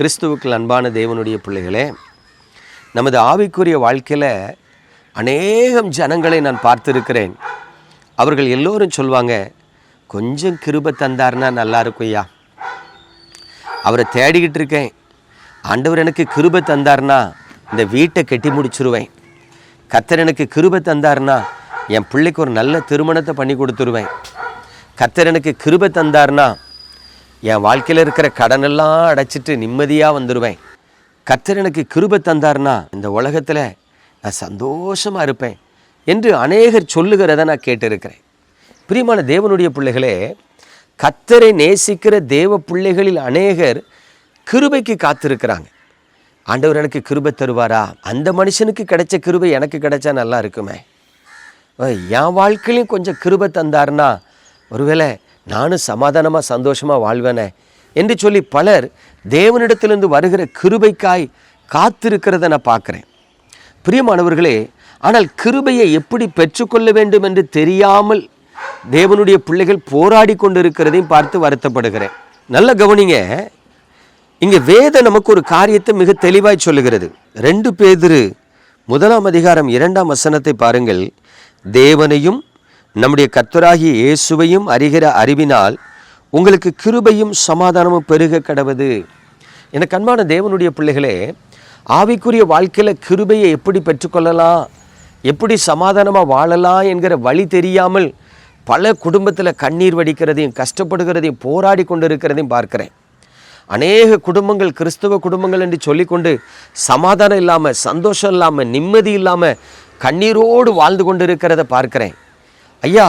கிறிஸ்துவுக்குள் அன்பான தேவனுடைய பிள்ளைகளே, நமது ஆவிக்குரிய வாழ்க்கையில் அநேகம் ஜனங்களை நான் பார்த்துருக்கிறேன். அவர்கள் எல்லோரும் சொல்லுவாங்க, கொஞ்சம் கிருபை தந்தார்னா நல்லா இருக்கும் ஐயா, அவரை தேடிக்கிட்டு இருக்கேன், ஆண்டவர் எனக்கு கிருபை தந்தார்னா இந்த வீட்டை கட்டி முடிச்சுருவேன், கர்த்தர் எனக்கு கிருபை தந்தார்னா என் பிள்ளைக்கு ஒரு நல்ல திருமணத்தை பண்ணி கொடுத்துருவேன், கர்த்தர் எனக்கு கிருபை தந்தார்னா என் வாழ்க்கையில் இருக்கிற கடனெல்லாம் அடைச்சிட்டு நிம்மதியாக வந்துடுவேன், கர்த்தர் எனக்கு கிருபை தந்தார்னா இந்த உலகத்தில் நான் சந்தோஷமாக இருப்பேன் என்று அநேகர் சொல்லுகிறத நான் கேட்டிருக்கிறேன். பிரியமான தேவனுடைய பிள்ளைகளே, கர்த்தரை நேசிக்கிற தேவ பிள்ளைகளில் அநேகர் கிருபைக்கு காத்திருக்கிறாங்க. ஆண்டவர் எனக்கு கிருபை தருவாரா, அந்த மனுஷனுக்கு கிடைச்ச கிருபை எனக்கு கிடைச்சா நல்லா இருக்குமே, என் வாழ்க்கையிலையும் கொஞ்சம் கிருபை தந்தார்னா ஒருவேளை நானும் சமாதானமாக சந்தோஷமாக வாழ்வேனே என்று சொல்லி பலர் தேவனிடத்திலிருந்து வருகிற கிருபைக்காய் காத்திருக்கிறத நான் பார்க்குறேன். பிரியமானவர்களே, ஆனால் கிருபையை எப்படி பெற்றுக்கொள்ள வேண்டும் என்று தெரியாமல் தேவனுடைய பிள்ளைகள் போராடி கொண்டு இருக்கிறதையும் பார்த்து வருத்தப்படுகிறேன். நல்ல கவனிங்க, இங்கே வேதம் நமக்கு ஒரு காரியத்தை மிக தெளிவாய் சொல்லுகிறது. 2 பேதுரு 1:2 பாருங்கள். தேவனையும் நம்முடைய கர்த்தராகிய இயேசுவையும் அறிகிற அறிவினால் உங்களுக்கு கிருபையும் சமாதானமும் பெருக கடவது. எனக்கு அன்பான தேவனுடைய பிள்ளைகளே, ஆவிக்குரிய வாழ்க்கையில் கிருபையை எப்படி பெற்றுக்கொள்ளலாம், எப்படி சமாதானமாக வாழலாம் என்கிற வழி தெரியாமல் பல குடும்பத்தில் கண்ணீர் வடிக்கிறதையும் கஷ்டப்படுகிறதையும் போராடி கொண்டு இருக்கிறதையும் பார்க்குறேன். அநேக குடும்பங்கள் கிறிஸ்தவ குடும்பங்கள் என்று சொல்லிக்கொண்டு சமாதானம் இல்லாமல், சந்தோஷம் இல்லாமல், நிம்மதி இல்லாமல் கண்ணீரோடு வாழ்ந்து கொண்டு இருக்கிறத பார்க்குறேன். ஐயா,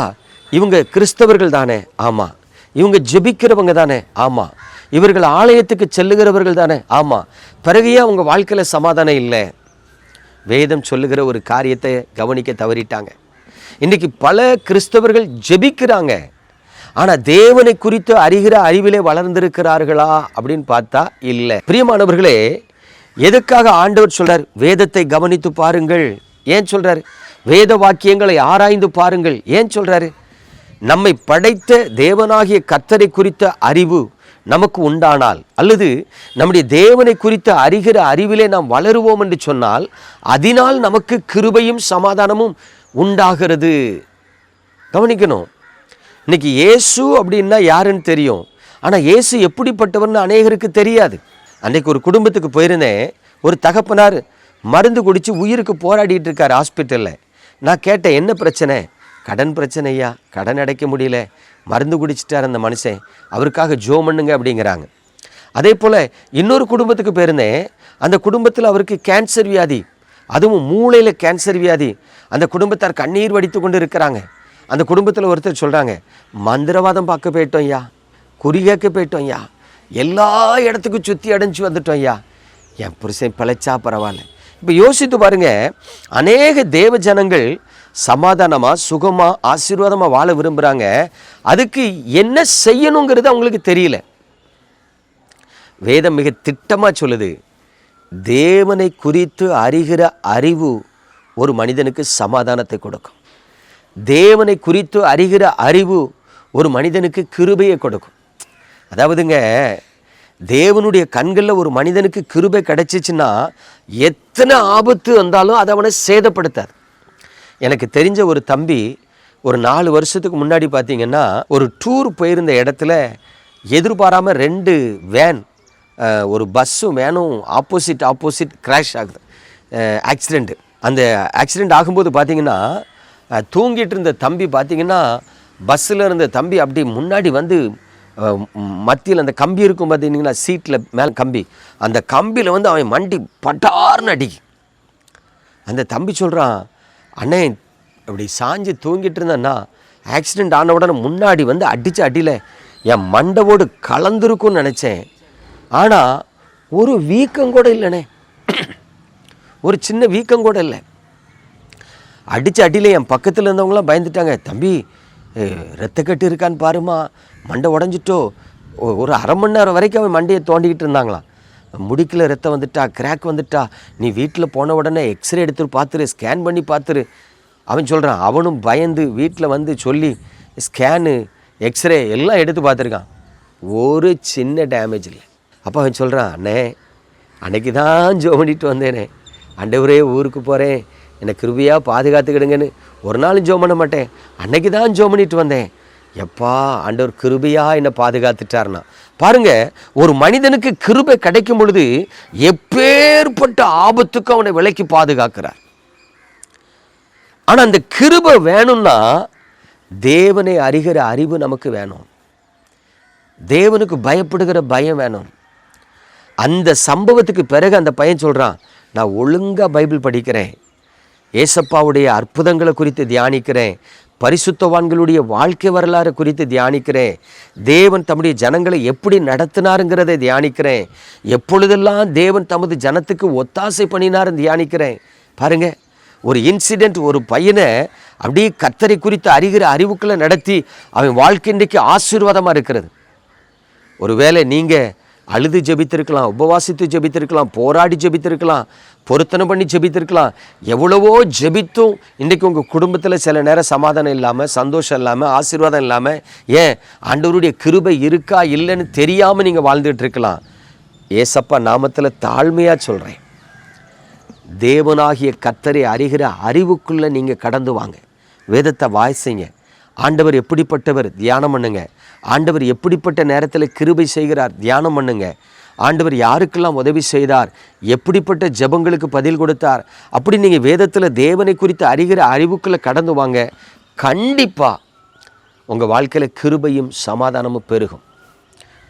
இவங்க கிறிஸ்தவர்கள் தானே? ஆமாம். இவங்க ஜெபிக்கிறவங்க தானே? ஆமாம். இவர்கள் ஆலயத்துக்கு செல்லுகிறவர்கள் தானே? ஆமாம். பிறகையே அவங்க வாழ்க்கையில் சமாதானம் இல்லை. வேதம் சொல்லுகிற ஒரு காரியத்தை கவனிக்க தவறிட்டாங்க. இன்றைக்கி பல கிறிஸ்தவர்கள் ஜெபிக்கிறாங்க, ஆனால் தேவனை குறித்து அறிகிற அறிவிலே வளர்ந்திருக்கிறார்களா அப்படின்னு பார்த்தா இல்லை. பிரியமானவர்களே, எதுக்காக ஆண்டவர் சொல்றார் வேதத்தை கவனித்து பாருங்கள்? ஏன் சொல்றாரு? வேத வாக்கியங்களை ஆராய்ந்து பாருங்கள் ஏன் சொல்றாரு? நம்மை படைத்த தேவனாகிய கர்த்தரை குறித்த அறிவு நமக்கு உண்டானால், அல்லது நம்முடைய தேவனை குறித்த அறிகிற அறிவிலே நாம் வளருவோம் என்று சொன்னால், அதனால் நமக்கு கிருபையும் சமாதானமும் உண்டாகிறது. கவனிக்கணும். இன்னைக்கு இயேசு அப்படின்னா யாருன்னு தெரியும், ஆனால் இயேசு எப்படிப்பட்டவர்னு அநேகருக்கு தெரியாது. அன்றைக்கு ஒரு குடும்பத்துக்கு போயிருந்தேன். ஒரு தகப்பனார் மருந்து குடித்து உயிருக்கு போராடிட்டு இருக்கார் ஹாஸ்பிட்டலில். நான் கேட்டேன், என்ன பிரச்சனை? கடன் பிரச்சனையா, கடன் அடைக்க முடியல, மருந்து குடிச்சிட்டார் அந்த மனுஷன், அவருக்காக ஜெபம் பண்ணுங்க அப்படிங்கிறாங்க. அதே போல் இன்னொரு குடும்பத்துக்கு போயிருந்தேன். அந்த குடும்பத்தில் அவருக்கு கேன்சர் வியாதி, அதுவும் மூளையில் கேன்சர் வியாதி. அந்த குடும்பத்தார் கண்ணீர் வடித்து கொண்டு இருக்கிறாங்க. அந்த குடும்பத்தில் ஒருத்தர் சொல்கிறாங்க, மந்திரவாதம் பார்க்க போயிட்டோம் ஐயா, குறி கேட்க போயிட்டோம் ஐயா, எல்லா இடத்துக்கும் சுற்றி அடைஞ்சு வந்துட்டோம் ஐயா, என் புருஷன் பிழைச்சா பரவாயில்ல. இப்போ யோசித்து பாருங்க, அநேக தேவ ஜனங்கள் சமாதானமாக சுகமாக ஆசீர்வாதமாக வாழ விரும்புகிறாங்க. அதுக்கு என்ன செய்யணுங்கிறது அவங்களுக்கு தெரியல. வேதம் மிக திட்டமாக சொல்லுது, தேவனை குறித்து அறிகிற அறிவு ஒரு மனிதனுக்கு சமாதானத்தை கொடுக்கும். தேவனை குறித்து அறிகிற அறிவு ஒரு மனிதனுக்கு கிருபையை கொடுக்கும். அதாவதுங்க, தேவனுடைய கண்களில் ஒரு மனிதனுக்கு கிருபை கிடைச்சிச்சுன்னா எத்தனை ஆபத்து வந்தாலும் அதை அவனை சேதப்படுத்தாது. எனக்கு தெரிஞ்ச ஒரு தம்பி ஒரு 4 வருஷத்துக்கு முன்னாடி பார்த்தீங்கன்னா ஒரு டூர் போயிருந்த இடத்துல எதிர்பாராமல் 2 வேன், ஒரு பஸ்ஸும் வேனும் ஆப்போசிட் கிராஷ் ஆகுது, ஆக்சிடெண்ட்டு. அந்த ஆக்சிடெண்ட் ஆகும்போது பார்த்தீங்கன்னா தூங்கிட்டு இருந்த தம்பி பார்த்தீங்கன்னா பஸ்ஸில் இருந்த தம்பி அப்படி முன்னாடி வந்து மத்தியில் அந்த கம்பி இருக்கும் பார்த்தீங்கன்னா, சீட்டில் மேலே கம்பி, அந்த கம்பியில் வந்து அவன் மண்டி பட்டார்னு அடி. அந்த தம்பி சொல்கிறான், அண்ணே அப்படி சாஞ்சு தூங்கிட்டு இருந்தேன்னா ஆக்சிடெண்ட் ஆன உடனே முன்னாடி வந்து அடித்த அடியில் என் மண்டவோடு கலந்துருக்கும்னு நினச்சேன், ஆனால் ஒரு வீக்கம் கூட இல்லைண்ணே, ஒரு சின்ன வீக்கம் கூட இல்லை. அடித்த அடியில் என் பக்கத்தில் இருந்தவங்களாம் பயந்துட்டாங்க, தம்பி ரத்த கட்டு இருக்கான்னு பாருமா, மண்டை உடஞ்சிட்டோ. ஒரு அரை மணி நேரம் வரைக்கும் அவன் மண்டையை தோண்டிக்கிட்டு இருந்தாங்களாம். முடிக்கல ரத்தம் வந்துட்டா, கிராக் வந்துட்டா, நீ வீட்டில் போன உடனே எக்ஸ்ரே எடுத்து பார்த்துரு, ஸ்கேன் பண்ணி பார்த்துரு. அவன் சொல்கிறான், அவனும் பயந்து வீட்டில் வந்து சொல்லி ஸ்கேனு எக்ஸ்ரே எல்லாம் எடுத்து பார்த்துருக்கான். ஒரு சின்ன டேமேஜ் இல்லை. அப்போ அவன் சொல்கிறான், அண்ணே அன்னைக்கு தான் ஜெபம் பண்ணிட்டு வந்தேனே, ஆண்டவரே ஊருக்கு போகிறேன், என்னை கிருபையாக பாதுகாத்துக்கிடுங்கன்னு ஒரு நாளும் ஜெபம் பண்ண மாட்டேன், அன்னைக்கு தான் ஜெபம் பண்ணிட்டு வந்தேன். எப்பா ஆண்டவர் கிருபையாக என்னை பாதுகாத்துட்டார்னா. பாருங்க, ஒரு மனிதனுக்கு கிருபை கிடைக்கும் பொழுது எப்பேற்பட்ட ஆபத்துக்கும் அவனை விலைக்கு பாதுகாக்கிறார். ஆனால் அந்த கிருபை வேணும்னா தேவனை அறிகிற அறிவு நமக்கு வேணும், தேவனுக்கு பயப்படுகிற பயம் வேணும். அந்த சம்பவத்துக்கு பிறகு அந்த பையன் சொல்கிறான், நான் ஒழுங்காக பைபிள் படிக்கிறேன், ஏசப்பாவுடைய அற்புதங்களை குறித்து தியானிக்கிறேன், பரிசுத்தவான்களுடைய வாழ்க்கை வரலாறு குறித்து தியானிக்கிறேன், தேவன் தம்முடைய ஜனங்களை எப்படி நடத்தினாருங்கிறதை தியானிக்கிறேன், எப்பொழுதெல்லாம் தேவன் தமது ஜனத்துக்கு ஒத்தாசை பண்ணினார் தியானிக்கிறேன். பாருங்க, ஒரு இன்சிடெண்ட் ஒரு பையனை அப்படியே கர்த்தரை குறித்து அறிகிற அறிவுக்குள்ளே நடத்தி அவன் வாழ்க்கை இன்றைக்கு ஆசீர்வாதமாக இருக்கிறது. ஒருவேளை நீங்கள் அழுது ஜெபித்திருக்கலாம், உபவாசித்து ஜெபித்திருக்கலாம், போராடி ஜெபித்திருக்கலாம், பொருத்தனை பண்ணி ஜெபித்திருக்கலாம். எவ்வளவோ ஜெபித்தும் இன்றைக்கு உங்கள் குடும்பத்தில் சில நேரம் சமாதானம் இல்லாமல், சந்தோஷம் இல்லாமல், ஆசீர்வாதம் இல்லாமல், ஏன் ஆண்டவருடைய கிருபை இருக்கா இல்லைன்னு தெரியாமல் நீங்கள் வாழ்ந்துட்டு இருக்கலாம். ஏசப்பா நாமத்தில் தாழ்மையாக சொல்கிறேன், தேவனாகிய கர்த்தரை அறிகிற அறிவுக்குள்ளே நீங்கள் கடந்து வாங்க. வேதத்தை வாசிங்க, ஆண்டவர் எப்படிப்பட்டவர் தியானம் பண்ணுங்க, ஆண்டவர் எப்படிப்பட்ட நேரத்தில் கிருபை செய்கிறார் தியானம் பண்ணுங்க, ஆண்டவர் யாருக்கெல்லாம் உதவி செய்தார், எப்படிப்பட்ட ஜெபங்களுக்கு பதில் கொடுத்தார், அப்படி நீங்கள் வேதத்தில் தேவனை குறித்து அறிகிற அறிவுக்குள்ளே கடந்து வாங்க. கண்டிப்பாக உங்கள் வாழ்க்கையில் கிருபையும் சமாதானமும் பெருகும்.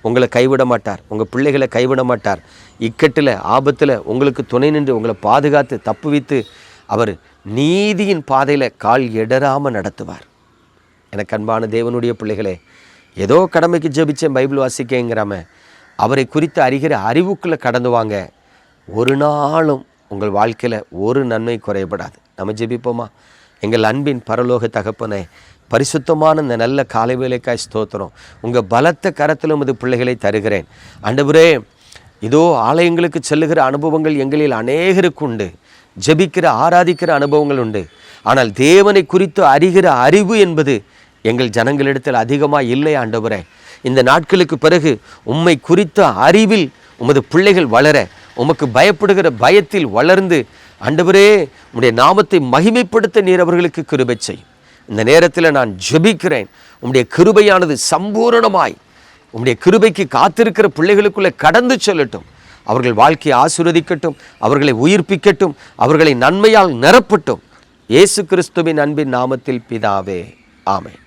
உங்களை கைவிட மாட்டார், உங்கள் பிள்ளைகளை கைவிட மாட்டார். இக்கட்டில் ஆபத்தில் உங்களுக்கு துணை நின்று உங்களை பாதுகாத்து தப்புவித்து அவர் நீதியின் பாதையில் கால் இடராமல் நடத்துவார். எனக்கு அன்பான தேவனுடைய பிள்ளைகளே, ஏதோ கடமைக்கு ஜெபிச்சேன் பைபிள் வாசிக்கங்கிறாம அவரை குறித்து அறிகிற அறிவுக்குள்ளே கடந்து வாங்க. ஒரு நாளும் உங்கள் வாழ்க்கையில் ஒரு நன்மை குறையப்படாது. நம்ம ஜெபிப்போமா? எங்கள் அன்பின் பரலோக தகப்பனே, பரிசுத்தமான இந்த நல்ல காலை வேலைக்காய் ஸ்தோத்திரம். உங்கள் பலத்த கரத்தில் உமது பிள்ளைகளை தருகிறேன். ஆண்டவரே, இதோ ஆலயங்களுக்கு செல்லுகிற அனுபவங்கள் எங்களில் அநேகருக்கு உண்டு, ஜெபிக்கிற ஆராதிக்கிற அனுபவங்கள் உண்டு. ஆனால் தேவனை குறித்து அறிகிற அறிவு என்பது எங்கள் ஜனங்களிடத்தில் அதிகமாக இல்லை. ஆண்டவரே, இந்த நாட்களுக்கு பிறகு உம்மை குறித்த அறிவில் உமது பிள்ளைகள் வளர, உமக்கு பயப்படுகிற பயத்தில் வளர்ந்து, ஆண்டவரே உம்முடைய நாமத்தை மகிமைப்படுத்த நீர் அவர்களுக்கு கிருபை செய்யும். இந்த நேரத்தில் நான் ஜெபிக்கிறேன், உம்முடைய கிருபையானது சம்பூரணமாய் உம்முடைய கிருபைக்கு காத்திருக்கிற பிள்ளைகளுக்குள்ளே கடந்து செல்லட்டும். அவர்கள் வாழ்க்கையை ஆசீர்வதிக்கட்டும், அவர்களை உயிர்ப்பிக்கட்டும், அவர்களை நன்மையால் நிரப்பட்டும். இயேசு கிறிஸ்துவின் அன்பின் நாமத்தில் பிதாவே, ஆமென்.